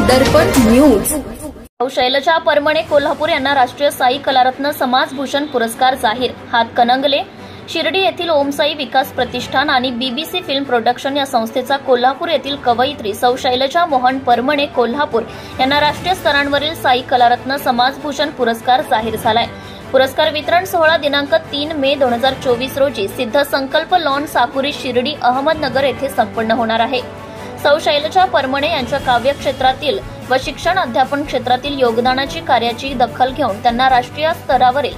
दर्पण news. Shailaja परमणे Kolhapur यांना राष्ट्रीय साई कलारत्न समाजभूषण पुरस्कार जाहीर। हातकणंगले शिर्डी येथील ओम साई विकास प्रतिष्ठान आणि बीबीसी फिल्म प्रोडक्शन या संस्थेचा कोल्हापूर येथील कवयित्री सौ शैलजा मोहन परमणे कोल्हापूर यांना राष्ट्रीय स्तरांवरील साई कलारत्न समाजभूषण पुरस्कार जाहीर झालाय। पुरस्कार वितरण सोहळा दिनांक 3 मे 2024 रोजी सिद्ध संकल्प लॉन साकुरी शिर्डी अहमदनगर येथे संपन्न होणार आहे। सौ शैलजा परमणे यांच्या काव्य क्षेत्रातील व शिक्षण अध्यापन क्षेत्रातील योगदानाची कार्याची दखल घेऊन त्यांना राष्ट्रीय स्तरावरील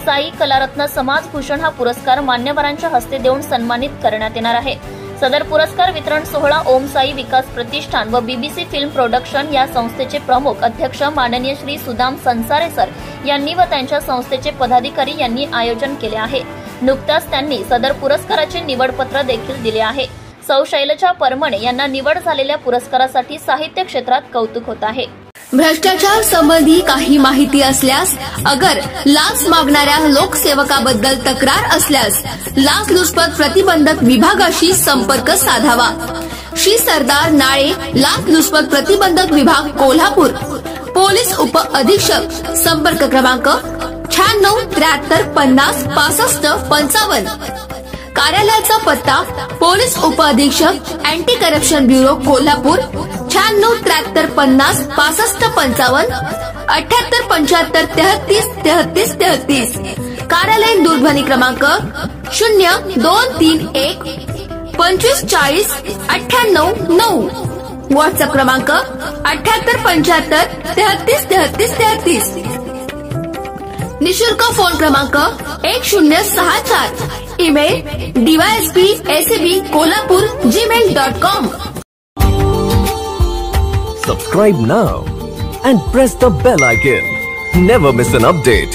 साई कलारत्न समाजभूषण हा पुरस्कार मान्यवरांच्या हस्ते देऊन सन्मानित करण्यात येणार आहे। सदर पुरस्कार वितरण सोहळा ओम साई विकास प्रतिष्ठान व बीबीसी फिल्म प्रोडक्शन या संस्थेचे प्रमुख अध्यक्ष माननीय श्री सुदाम संसारे सर यांनी व त्यांच्या संस्थेचे पदाधिकारी यांनी आयोजन केले आहे। नुकताच त्यांनी सदर पुरस्काराचे निवडपत्र देखील दिले आहे। सौ शैलजा परमणे यांना निवड झालेल्या पुरस्कारासाठी साहित्य क्षेत्रात कौतुक होत आहे। भ्रष्टाचार संबंधी काही माहिती असल्यास अगर लाच मागणाऱ्या लोकसेवकाबद्दल तक्रार असल्यास लाचलुचपत प्रतिबंधक विभागाशी संपर्क साधावा। श्री सरदार नाळे लाचलुचपत प्रतिबंधक विभाग कोल्हापूर पोलीस उप अधीक्षक संपर्क क्रमांक 96 73 50 65 55। कार्यालयाचा पत्ता पोलीस उप अधीक्षक अँटी करप्शन ब्युरो कोल्हापूर 96 73 50 65 55 78 75 33 33 33। कार्यालयीन दूरध्वनी क्रमांक 0231 25 40 98 9। व्हॉट्सअप क्रमांक 78 75 33 33 33। निशुल्क फोन क्रमांक 1064। Email dysp@kolhapur@gmail.com। Subscribe now and press the bell icon. Never miss an update.